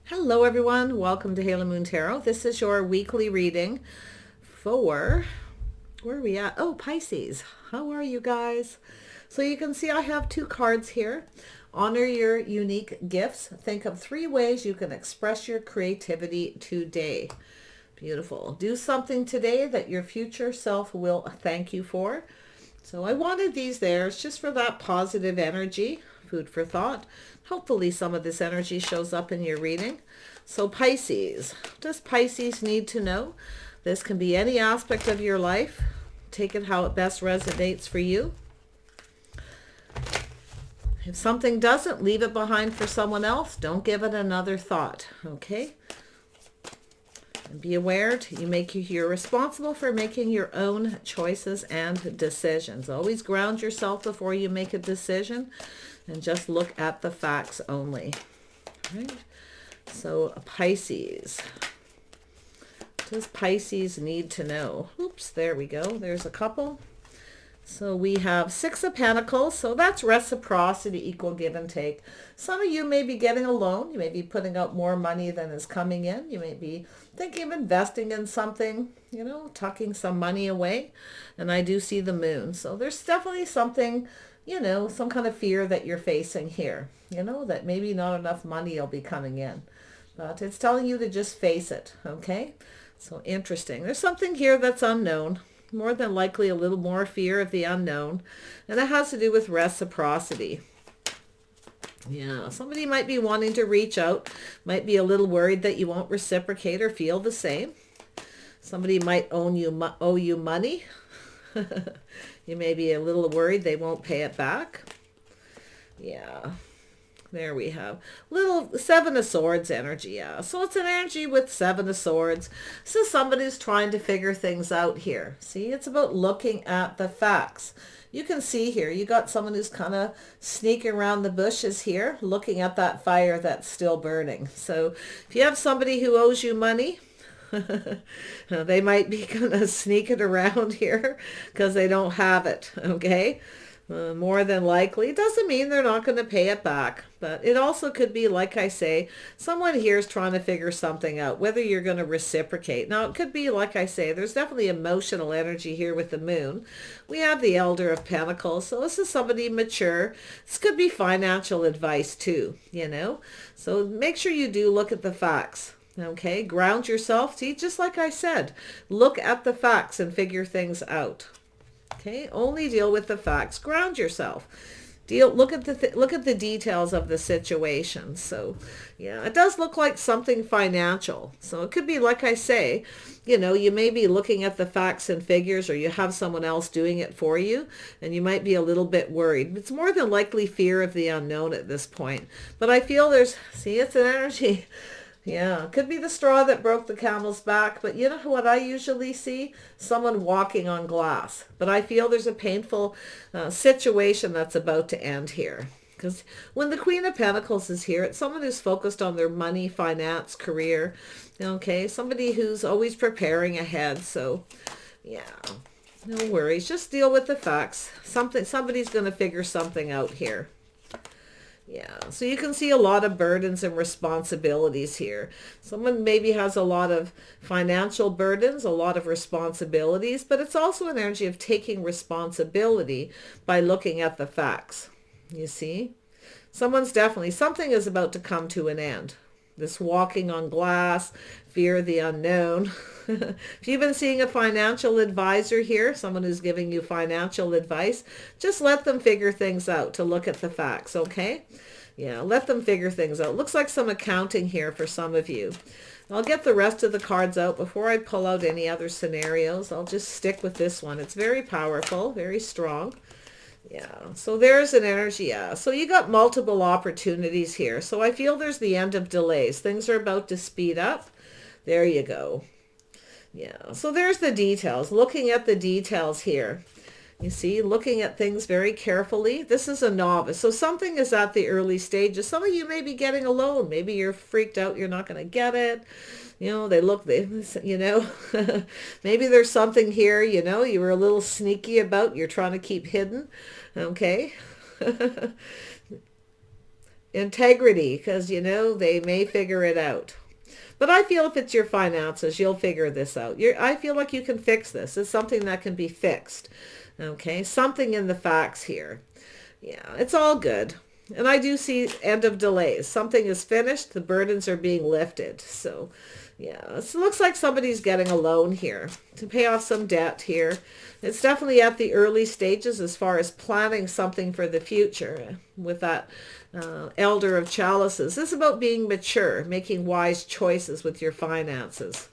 Hello everyone, welcome to Halo Moon Tarot. This is your weekly reading for, where are we at? Oh, Pisces. How are you guys? So you can see I have two cards here. Honor your unique gifts. Think of 3 ways you can express your creativity today. Beautiful. Do something today that your future self will thank you for. So I wanted these there. It's just for that positive energy, food for thought. Hopefully some of this energy shows up in your reading. So Pisces, what does Pisces need to know? This can be any aspect of your life. Take it how it best resonates for you. If something doesn't, leave it behind for someone else. Don't give it another thought, okay? And be aware, you're responsible for making your own choices and decisions. Always ground yourself before you make a decision and just look at the facts only. All right? So Pisces. What does Pisces need to know? Oops, there we go. There's a couple. So we have 6 of Pentacles. So that's reciprocity, equal give and take. Some of you may be getting a loan. You may be putting out more money than is coming in. You may be thinking of investing in something, tucking some money away. And I do see the moon. So there's definitely something, some kind of fear that you're facing here. That maybe not enough money will be coming in. But it's telling you to just face it, okay? So interesting. There's something here that's unknown. More than likely a little more fear of the unknown. And it has to do with reciprocity. Yeah, somebody might be wanting to reach out, might be a little worried that you won't reciprocate or feel the same. Somebody might owe you money. You may be a little worried they won't pay it back. Yeah. There we have little 7 of Swords energy. Yeah. So it's an energy with 7 of Swords. So somebody's trying to figure things out here. See, it's about looking at the facts. You can see here, you got someone who's kind of sneaking around the bushes here, looking at that fire that's still burning. So if you have somebody who owes you money, they might be kind of sneaking around here because they don't have it. Okay. More than likely. It doesn't mean they're not going to pay it back, but it also could be, like I say, someone here is trying to figure something out, whether you're going to reciprocate. Now, it could be, like I say, there's definitely emotional energy here with the moon. We have the Elder of Pentacles, so this is somebody mature. This could be financial advice too, So make sure you do look at the facts. Okay, ground yourself. See, just like I said, look at the facts and figure things out. Okay, only deal with the facts. Ground yourself. Look at the details of the situation. So, yeah, it does look like something financial. So it could be, like I say, you may be looking at the facts and figures, or you have someone else doing it for you, and you might be a little bit worried. It's more than likely fear of the unknown at this point. But I feel it's an energy. Yeah, it could be the straw that broke the camel's back, but you know what I usually see? Someone walking on glass. But I feel there's a painful situation that's about to end here. Because when the Queen of Pentacles is here, it's someone who's focused on their money, finance, career. Okay, somebody who's always preparing ahead. So, yeah, no worries. Just deal with the facts. Somebody's going to figure something out here. Yeah, so you can see a lot of burdens and responsibilities here. Someone maybe has a lot of financial burdens, a lot of responsibilities, but it's also an energy of taking responsibility by looking at the facts. You see? Something is about to come to an end. This walking on glass, fear of the unknown. If you've been seeing a financial advisor here, someone who's giving you financial advice, just let them figure things out to look at the facts, okay? Yeah, let them figure things out. Looks like some accounting here for some of you. I'll get the rest of the cards out before I pull out any other scenarios. I'll just stick with this one. It's very powerful, very strong. Yeah, so there's an energy. Yeah, so you got multiple opportunities here. So I feel there's the end of delays. Things are about to speed up. There you go. Yeah, so there's the details. Looking at the details here. You see, looking at things very carefully. This is a novice. So something is at the early stages. Some of you may be getting a loan. Maybe you're freaked out you're not going to get it. Maybe there's something here, you were a little sneaky about, you're trying to keep hidden. Okay. integrity, because, you know, they may figure it out. But I feel if it's your finances, you'll figure this out. I feel like you can fix this. It's something that can be fixed. Okay, something in the facts here. Yeah, it's all good. And I do see end of delays. Something is finished. The burdens are being lifted. So, yeah, it looks like somebody's getting a loan here to pay off some debt here. It's definitely at the early stages as far as planning something for the future with that Elder of Chalices. This is about being mature, making wise choices with your finances.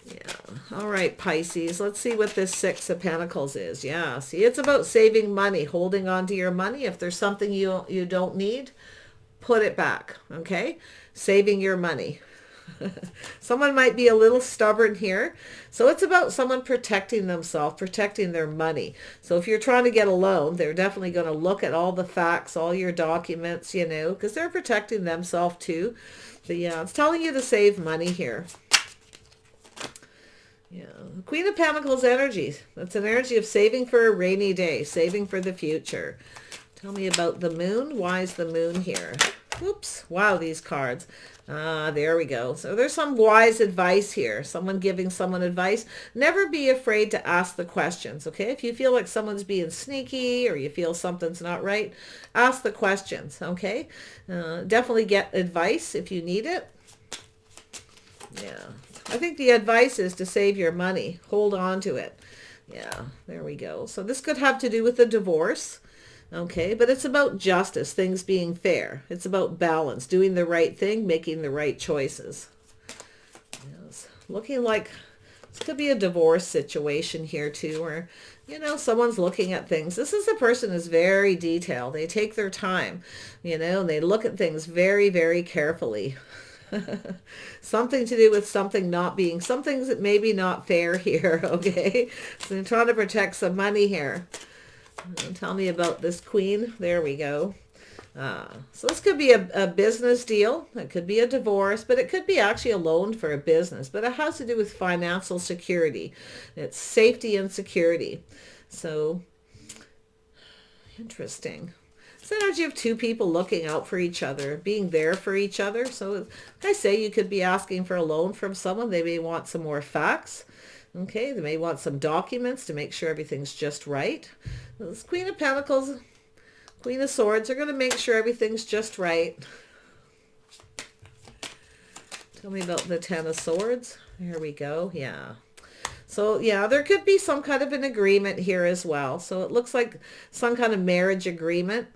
Yeah. All right, Pisces. Let's see what this Six of Pentacles is. Yeah. See, it's about saving money, holding on to your money. If there's something you don't need, put it back. Okay. Saving your money. Someone might be a little stubborn here. So it's about someone protecting themselves, protecting their money. So if you're trying to get a loan, they're definitely going to look at all the facts, all your documents, you know, because they're protecting themselves too. But yeah, it's telling you to save money here. Yeah, Queen of Pentacles energy. That's an energy of saving for a rainy day, saving for the future. Tell me about the moon. Why is the moon here? Oops. Wow, these cards. There we go. So there's some wise advice here. Someone giving someone advice. Never be afraid to ask the questions, okay? If you feel like someone's being sneaky or you feel something's not right, ask the questions, okay? Definitely get advice if you need it. Yeah. I think the advice is to save your money. Hold on to it. Yeah, there we go. So this could have to do with a divorce. Okay, but it's about justice, things being fair. It's about balance, doing the right thing, making the right choices. Yes. Looking like this could be a divorce situation here too, where, you know, someone's looking at things. This is a person who's very detailed. They take their time, you know, and they look at things very, very carefully. Something to do with something not being, some things that maybe not fair here, okay? So they're trying to protect some money here. Tell me about this queen. There we go. So this could be a business deal. It could be a divorce, but it could be actually a loan for a business. But it has to do with financial security. It's safety and security. So, interesting. It's the energy of two people looking out for each other, being there for each other. So, like I say, you could be asking for a loan from someone. They may want some more facts. Okay, they may want some documents to make sure everything's just right. This Queen of Pentacles, Queen of Swords are going to make sure everything's just right. Tell me about the Ten of Swords. Here we go. Yeah. So, yeah, there could be some kind of an agreement here as well. So it looks like some kind of marriage agreement.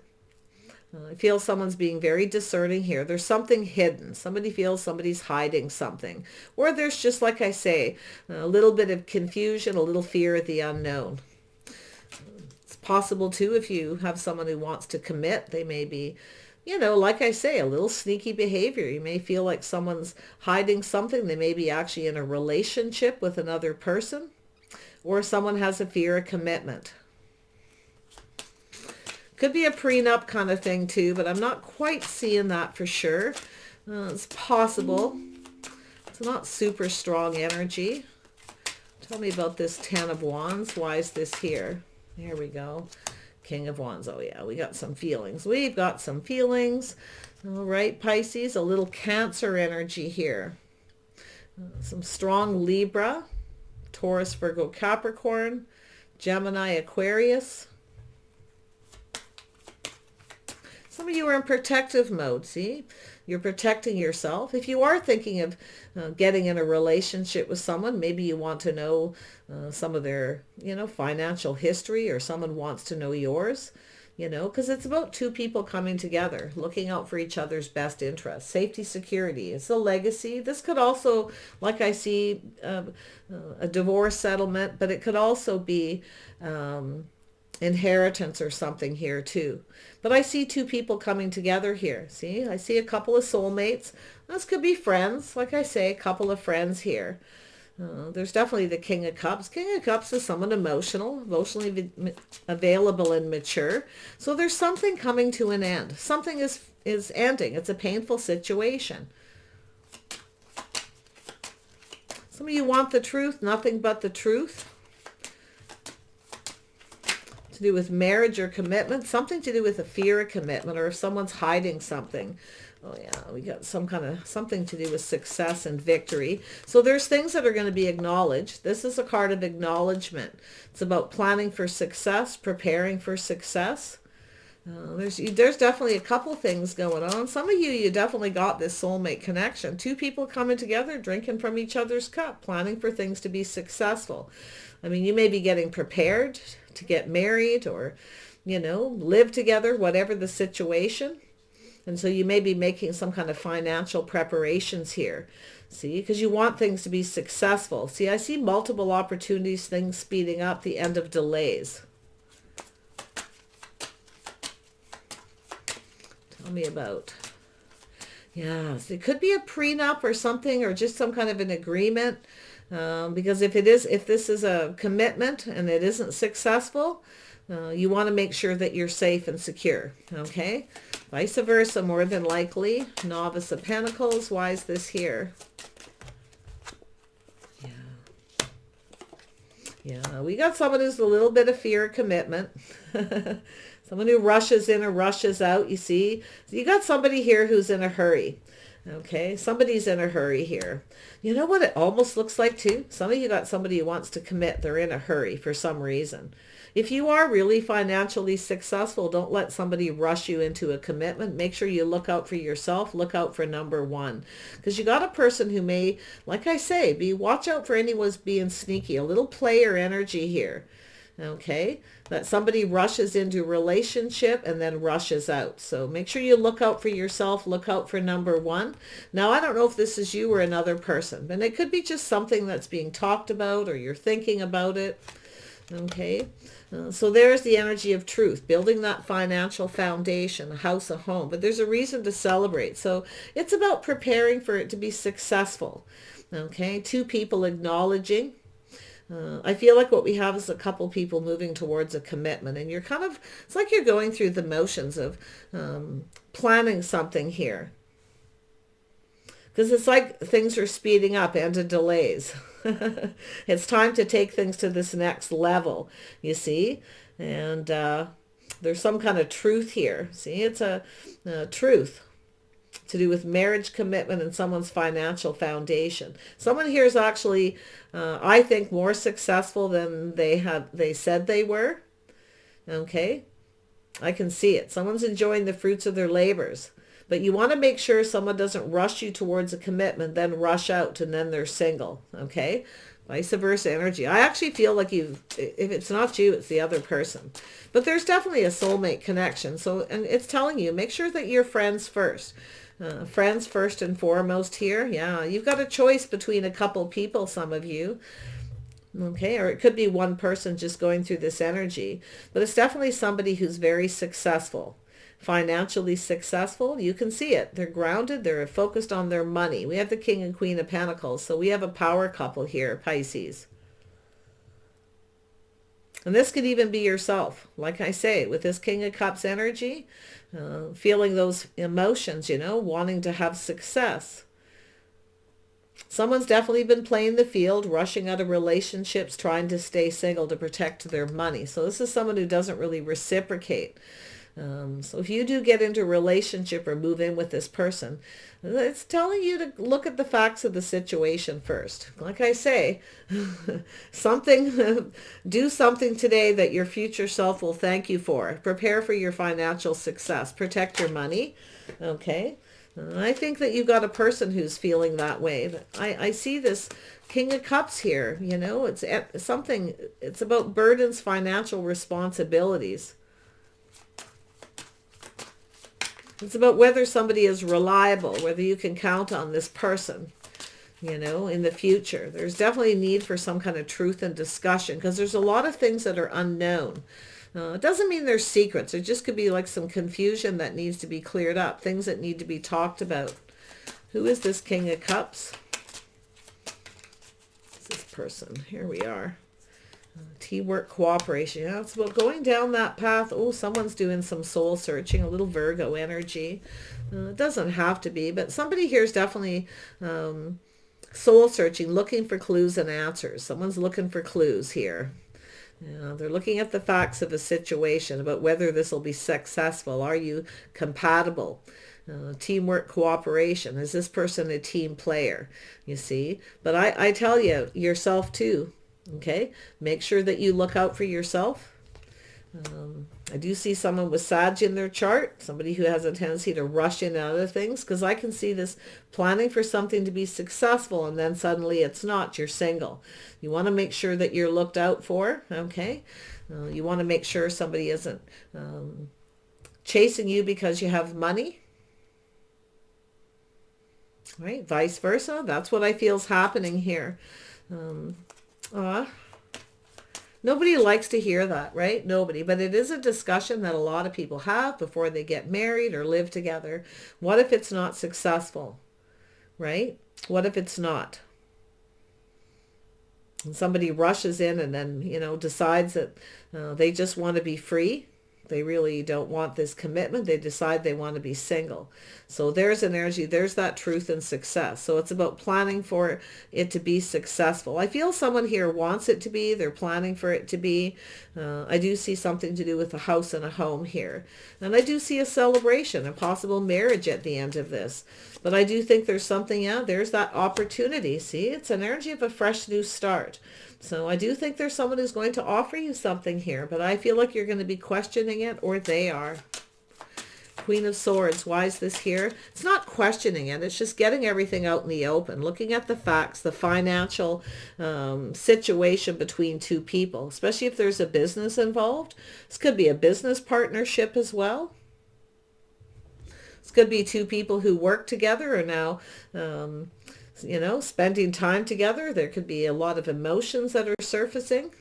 I feel someone's being very discerning here. There's something hidden. Somebody feels somebody's hiding something. Or there's just, like I say, a little bit of confusion, a little fear of the unknown. It's possible, too, if you have someone who wants to commit, they may be, you know, like I say, a little sneaky behavior. You may feel like someone's hiding something. They may be actually in a relationship with another person. Or someone has a fear of commitment. Could be a prenup kind of thing too, but I'm not quite seeing that for sure. It's possible. It's not super strong energy. Tell me about this Ten of Wands. Why is this here? Here we go. King of Wands. Oh yeah, we got some feelings. We've got some feelings. All right, Pisces, a little Cancer energy here. Some strong Libra, Taurus, Virgo, Capricorn, Gemini, Aquarius. Some of you are in protective mode, see? You're protecting yourself. If you are thinking of getting in a relationship with someone, maybe you want to know some of their, you know, financial history, or someone wants to know yours, you know, because it's about two people coming together, looking out for each other's best interests. Safety, security. It's a legacy. This could also, like I see, a divorce settlement, but it could also be inheritance or something here too. But I see two people coming together here. See, I see a couple of soulmates. This could be friends. Like I say, a couple of friends here. There's definitely the King of Cups. King of Cups is someone emotionally available and mature. So there's something coming to an end. Something is ending. It's a painful situation. Some of you want the truth, nothing but the truth. to do with marriage or commitment, something to do with a fear of commitment, or if someone's hiding something. Oh yeah, we got some kind of something to do with success and victory. So there's things that are going to be acknowledged. This is a card of acknowledgement. It's about planning for success, preparing for success. There's definitely a couple things going on. Some of you definitely got this soulmate connection. Two people coming together, drinking from each other's cup, planning for things to be successful. I mean, you may be getting prepared to get married or, live together, whatever the situation. And so you may be making some kind of financial preparations here. See, because you want things to be successful. See, I see multiple opportunities, things speeding up, the end of delays. Tell me about. Yeah, it could be a prenup or something, or just some kind of an agreement. Because if this is a commitment and it isn't successful, you want to make sure that you're safe and secure. Okay. Vice versa, more than likely. Novice of Pentacles. Why is this here? Yeah, we got someone who's a little bit of fear of commitment. Someone who rushes in or rushes out, you see. So you got somebody here who's in a hurry. Okay, somebody's in a hurry here. You know what it almost looks like too? Some of you got somebody who wants to commit. They're in a hurry for some reason. If you are really financially successful, don't let somebody rush you into a commitment. Make sure you look out for yourself. Look out for number one. Because you got a person who may, like I say, watch out for anyone's being sneaky. A little player energy here. Okay, that somebody rushes into a relationship and then rushes out. So make sure you look out for yourself. Look out for number one. Now, I don't know if this is you or another person, but it could be just something that's being talked about or you're thinking about it. Okay, so there's the energy of truth, building that financial foundation, a house, a home. But there's a reason to celebrate. So it's about preparing for it to be successful. Okay, two people acknowledging. I feel like what we have is a couple people moving towards a commitment, and you're it's like you're going through the motions of planning something here. Because it's like things are speeding up and delays. It's time to take things to this next level, you see? And there's some kind of truth here. See, it's a truth to do with marriage, commitment, and someone's financial foundation. Someone here is actually, I think, more successful than they said they were. Okay? I can see it. Someone's enjoying the fruits of their labors. But you want to make sure someone doesn't rush you towards a commitment, then rush out, and then they're single. Okay? Vice versa energy. I actually feel like if it's not you, it's the other person. But there's definitely a soulmate connection. So, and it's telling you, make sure that you're friends first. Friends first and foremost here. Yeah, you've got a choice between a couple people, some of you. Okay, or it could be one person just going through this energy. But it's definitely somebody who's very successful. Financially successful. You can see it. They're grounded. They're focused on their money. We have the King and Queen of Pentacles. So we have a power couple here, Pisces. And this could even be yourself. Like I say, with this King of Cups energy, feeling those emotions, wanting to have success. Someone's definitely been playing the field, rushing out of relationships, trying to stay single to protect their money. So this is someone who doesn't really reciprocate. So if you do get into a relationship or move in with this person, it's telling you to look at the facts of the situation first. Like I say, do something today that your future self will thank you for. Prepare for your financial success. Protect your money. Okay. I think that you've got a person who's feeling that way. I see this King of Cups here. It's about burdens, financial responsibilities. It's about whether somebody is reliable, whether you can count on this person, in the future. There's definitely a need for some kind of truth and discussion because there's a lot of things that are unknown. It doesn't mean there's secrets. It just could be like some confusion that needs to be cleared up, things that need to be talked about. Who is this King of Cups? It's this person. Here we are. Teamwork, cooperation. Yeah, it's about going down that path. Oh, someone's doing some soul searching, a little Virgo energy. It doesn't have to be, but somebody here is definitely soul searching, looking for clues and answers. Someone's looking for clues here. They're looking at the facts of a situation about whether this will be successful. Are you compatible? Teamwork, cooperation. Is this person a team player? You see? But I tell you, yourself too. Okay? Make sure that you look out for yourself. I do see someone with Sag in their chart, somebody who has a tendency to rush in and out of things, because I can see this planning for something to be successful and then suddenly it's not. You're single. You want to make sure that you're looked out for, okay? You want to make sure somebody isn't chasing you because you have money, right? Vice versa. That's what I feel is happening here. Nobody likes to hear that, right? Nobody. But it is a discussion that a lot of people have before they get married or live together. What if it's not successful, right? What if it's not? And somebody rushes in and then, decides that they just want to be free. They really don't want this commitment. They decide they want to be single. So there's an energy, there's that truth and success. So it's about planning for it to be successful. I feel someone here wants it to be. They're planning for it to be. I do see something to do with a house and a home here. And I do see a celebration, a possible marriage at the end of this. But I do think there's something, there's that opportunity. See, it's an energy of a fresh new start. So I do think there's someone who's going to offer you something here, but I feel like you're going to be questioning it, or they are. Queen of Swords, why is this here? It's not questioning it. It's just getting everything out in the open, looking at the facts, the financial situation between two people, especially if there's a business involved. This could be a business partnership as well. This could be two people who work together or now spending time together. There could be a lot of emotions that are surfacing.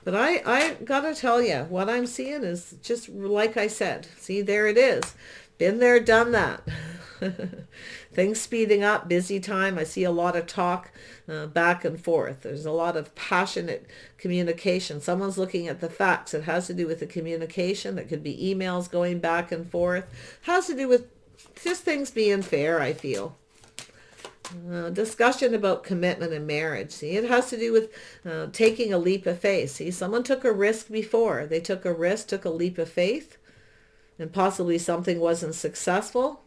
But I gotta tell you, what I'm seeing is just like I said. See, there it is. Been there, done that. Things speeding up, busy time. I see a lot of talk back and forth. There's a lot of passionate communication. Someone's looking at the facts. It has to do with the communication. That could be emails going back and forth. Has to do with just things being fair, I feel. Discussion about commitment and marriage. See, it has to do with taking a leap of faith. See, someone took a risk before. They took a risk, took a leap of faith, and possibly something wasn't successful.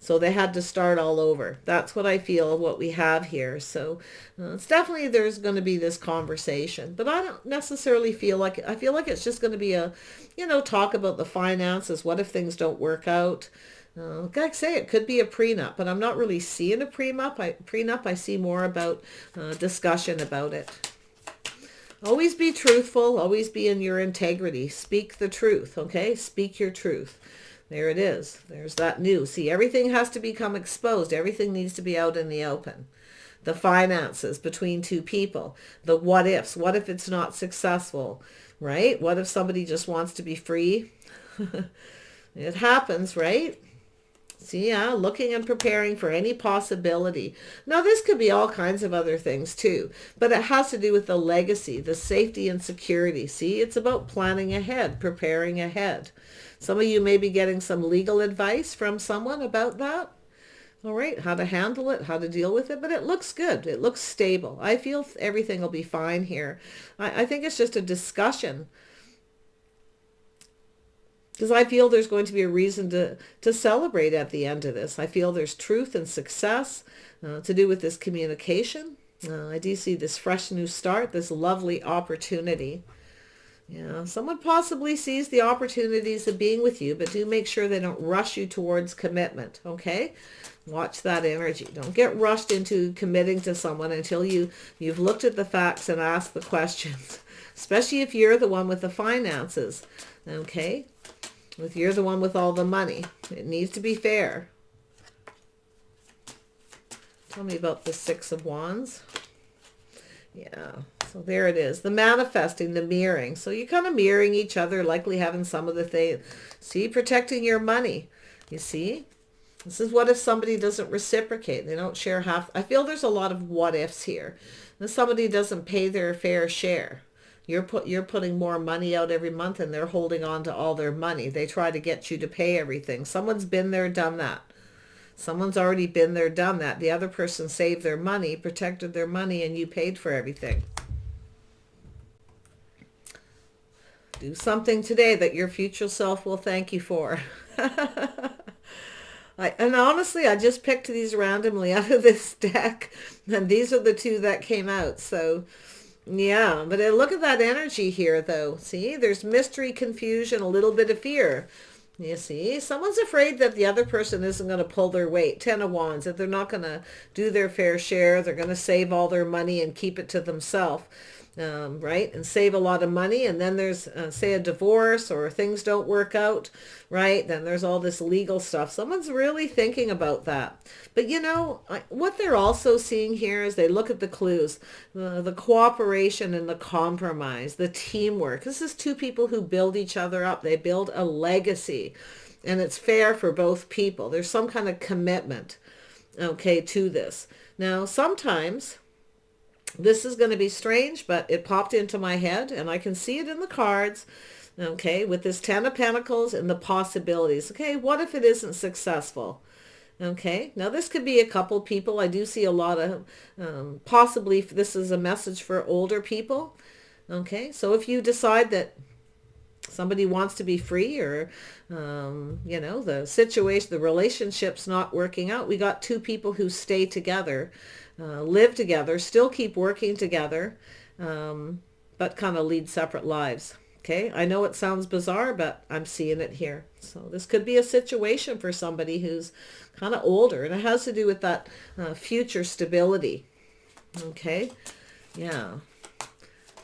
So they had to start all over. That's what I feel, what we have here. So it's definitely, there's going to be this conversation. But I don't necessarily feel like, I feel like it's just going to be a, talk about the finances. What if things don't work out? Like I say, it could be a prenup, but I'm not really seeing a prenup. I see more about discussion about it. Always be truthful. Always be in your integrity. Speak the truth, okay? Speak your truth. There it is. There's that news. See, everything has to become exposed. Everything needs to be out in the open. The finances between two people. The what ifs. What if it's not successful, right? What if somebody just wants to be free? It happens, right? See, looking and preparing for any possibility. Now, this could be all kinds of other things too, but it has to do with the legacy, the safety and security. See, it's about planning ahead, preparing ahead. Some of you may be getting some legal advice from someone about that. All right, how to handle it, how to deal with it, but it looks good. It looks stable. I feel everything will be fine here. I think it's just a discussion, because I feel there's going to be a reason to celebrate at the end of this. I feel there's truth and success to do with this communication. I do see this fresh new start, this lovely opportunity. Yeah, someone possibly sees the opportunities of being with you, but do make sure they don't rush you towards commitment, okay? Watch that energy. Don't get rushed into committing to someone until you've looked at the facts and asked the questions, especially if you're the one with the finances, okay? If you're the one with all the money, it needs to be fair. Tell me about the Six of Wands. Yeah, so there it is. The manifesting, the mirroring. So you're kind of mirroring each other, likely having some of the things. See, protecting your money. You see? This is what if somebody doesn't reciprocate. They don't share half. I feel there's a lot of what ifs here. If somebody doesn't pay their fair share. You're putting more money out every month and they're holding on to all their money. They try to get you to pay everything. Someone's been there, done that. Someone's already been there, done that. The other person saved their money, protected their money, and you paid for everything. Do something today that your future self will thank you for. And honestly, I just picked these randomly out of this deck, and these are the two that came out. So, yeah, but look at that energy here, though. See, there's mystery, confusion, a little bit of fear. You see, someone's afraid that the other person isn't going to pull their weight. Ten of Wands, that they're not going to do their fair share. They're going to save all their money and keep it to themselves. Right, and save a lot of money, and then there's say a divorce or things don't work out, right? Then there's all this legal stuff. Someone's really thinking about that. But you know what they're also seeing here is they look at the clues, the cooperation and the compromise, the teamwork. This is two people who build each other up. They build a legacy, and it's fair for both people. There's some kind of commitment, okay, to this. Now sometimes this is going to be strange, but it popped into my head and I can see it in the cards, okay, with this Ten of Pentacles and the possibilities. Okay, what if it isn't successful? Okay, now this could be a couple people. I do see a lot of, possibly this is a message for older people. Okay, so if you decide that somebody wants to be free, or you know, the situation, the relationship's not working out, we got two people who stay together, live together, still keep working together, but kind of lead separate lives. Okay, I know it sounds bizarre, but I'm seeing it here. So this could be a situation for somebody who's kind of older, and it has to do with that future stability. Okay, yeah,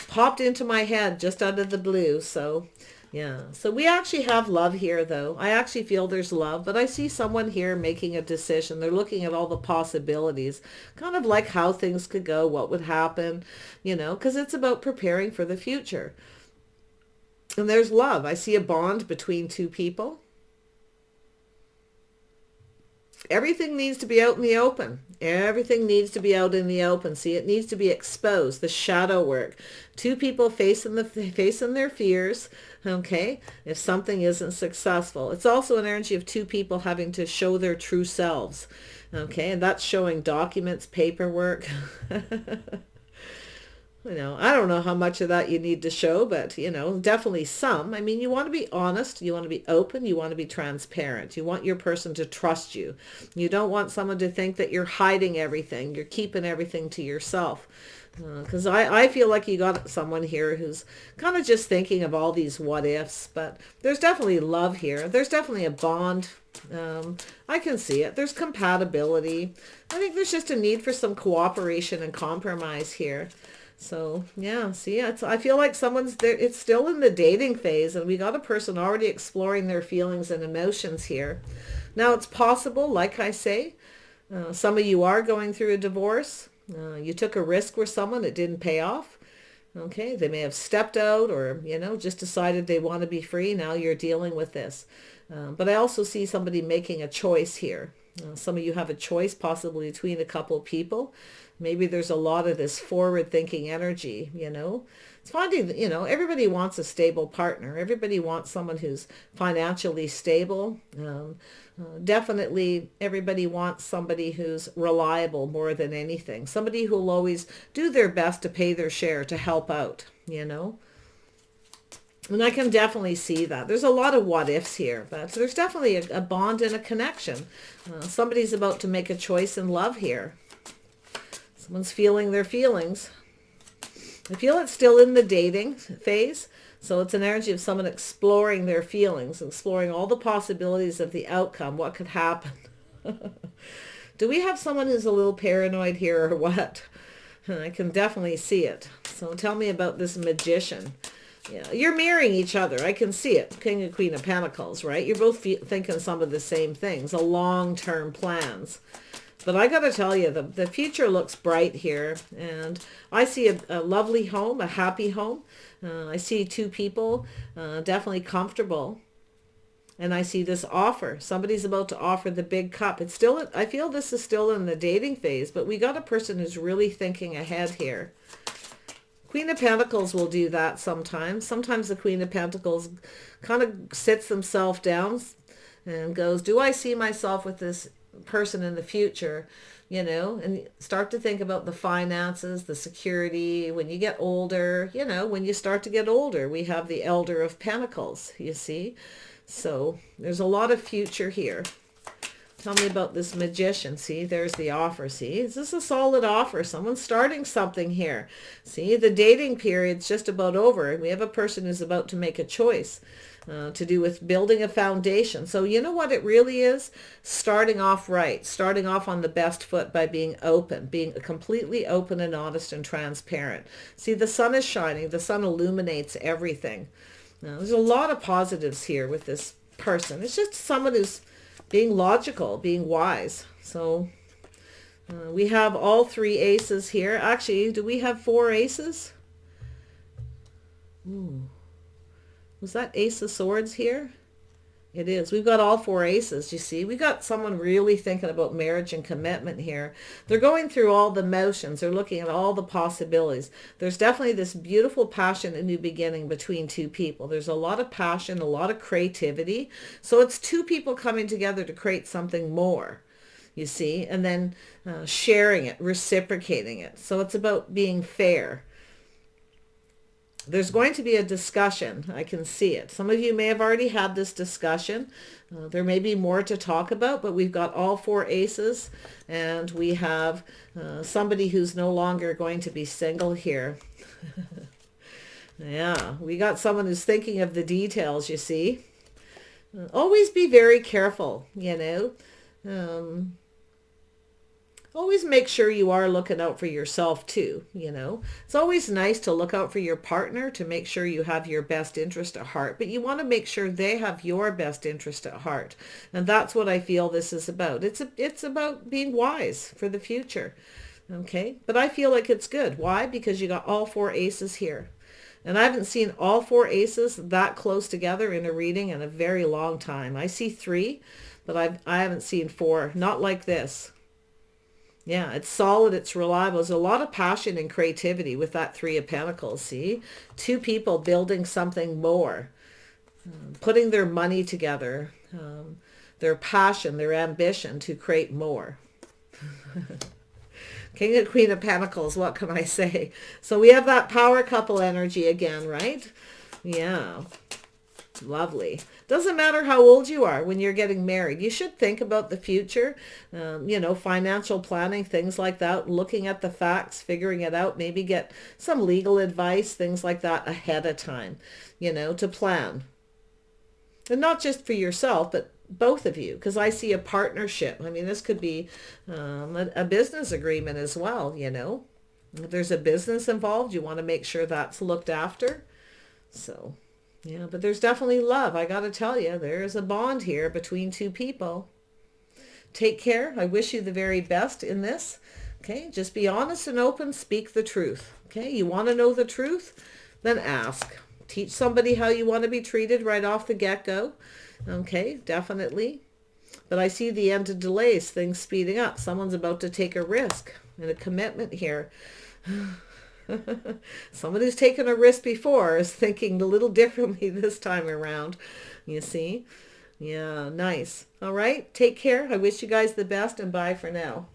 popped into my head just out of the blue. So yeah, so we actually have love here, though. I actually feel there's love, but I see someone here making a decision. They're looking at all the possibilities, kind of like how things could go, what would happen, you know, because it's about preparing for the future. And there's love. I see a bond between two people. Everything needs to be out in the open. Everything needs to be out in the open. See, it needs to be exposed. The shadow work. Two people facing their fears. Okay, if something isn't successful. It's also an energy of two people having to show their true selves. Okay, and that's showing documents, paperwork. You know, I don't know how much of that you need to show, but, you know, definitely some. I mean, you want to be honest. You want to be open. You want to be transparent. You want your person to trust you. You don't want someone to think that you're hiding everything. You're keeping everything to yourself. Because I feel like you got someone here who's kind of just thinking of all these what ifs, but there's definitely love here. There's definitely a bond. I can see it. There's compatibility. I think there's just a need for some cooperation and compromise here. So yeah, see, I feel like someone's there. It's still in the dating phase, and we got a person already exploring their feelings and emotions here. Now it's possible, like I say, some of you are going through a divorce. You took a risk with someone, it didn't pay off. Okay, they may have stepped out, or, you know, just decided they want to be free. Now you're dealing with this. But I also see somebody making a choice here. Some of you have a choice possibly between a couple of people. Maybe there's a lot of this forward-thinking energy, you know. It's finding, you know, everybody wants a stable partner. Everybody wants someone who's financially stable. Definitely everybody wants somebody who's reliable more than anything. Somebody who will always do their best to pay their share, to help out, you know. And I can definitely see that. There's a lot of what ifs here, but there's definitely a bond and a connection. Somebody's about to make a choice in love here. Someone's feeling their feelings. I feel it's still in the dating phase. So it's an energy of someone exploring their feelings, exploring all the possibilities of the outcome, what could happen. Do we have someone who's a little paranoid here or what? I can definitely see it. So tell me about this magician. Yeah, you're mirroring each other. I can see it. King and Queen of Pentacles, right? You're both thinking some of the same things, long-term plans. But I got to tell you, the future looks bright here. And I see a lovely home, a happy home. I see two people definitely comfortable. And I see this offer. Somebody's about to offer the big cup. It's still, I feel this is still in the dating phase, but we got a person who's really thinking ahead here. Queen of Pentacles will do that sometimes. Sometimes the Queen of Pentacles kind of sits themselves down and goes, do I see myself with this person in the future, you know, and start to think about the finances, the security. When you get older, you know, when you start to get older, we have the Elder of Pentacles, you see. So there's a lot of future here. Tell me about this Magician. See, there's the offer. See, is this a solid offer? Someone's starting something here. See, the dating period's just about over. We have a person who's about to make a choice to do with building a foundation. So you know what it really is? Starting off right. Starting off on the best foot by being open. Being completely open and honest and transparent. See, the sun is shining. The sun illuminates everything. Now, there's a lot of positives here with this person. It's just someone who's being logical, being wise. So we have all 3 aces here. Actually, do we have 4 aces? Ooh. Was that Ace of Swords here? It is. We've got all 4 aces, you see. We got someone really thinking about marriage and commitment here. They're going through all the motions. They're looking at all the possibilities. There's definitely this beautiful passion and new beginning between 2 people. There's a lot of passion, a lot of creativity. So it's 2 people coming together to create something more, you see, and then sharing it, reciprocating it. So it's about being fair. There's going to be a discussion. I can see it. Some of you may have already had this discussion. There may be more to talk about, but we've got all 4 aces, and we have somebody who's no longer going to be single here. Yeah, we got someone who's thinking of the details, you see. Always be very careful, you know. Always make sure you are looking out for yourself too, you know. It's always nice to look out for your partner, to make sure you have your best interest at heart, but you want to make sure they have your best interest at heart. And that's what I feel this is about. It's about being wise for the future. Okay, but I feel like it's good. Why? Because you got all 4 aces here. And I haven't seen all 4 aces that close together in a reading in a very long time. I see 3, but I haven't seen 4. Not like this. Yeah, it's solid, it's reliable. There's a lot of passion and creativity with that 3 of Pentacles, see? 2 people building something more, putting their money together, their passion, their ambition to create more. King and Queen of Pentacles, what can I say? So we have that power couple energy again, right? Yeah. Lovely. Doesn't matter how old you are when you're getting married. You should think about the future, you know, financial planning, things like that, looking at the facts, figuring it out, maybe get some legal advice, things like that ahead of time, you know, to plan. And not just for yourself, but both of you, because I see a partnership. I mean, this could be a business agreement as well, you know. If there's a business involved, you want to make sure that's looked after. So... yeah, but there's definitely love. I got to tell you, there's a bond here between 2 people. Take care. I wish you the very best in this. Okay, just be honest and open. Speak the truth. Okay, you want to know the truth? Then ask. Teach somebody how you want to be treated right off the get-go. Okay, definitely. But I see the end of delays, things speeding up. Someone's about to take a risk and a commitment here. Someone who's taken a risk before is thinking a little differently this time around, you see. Yeah, nice. All right, take care. I wish you guys the best, and bye for now.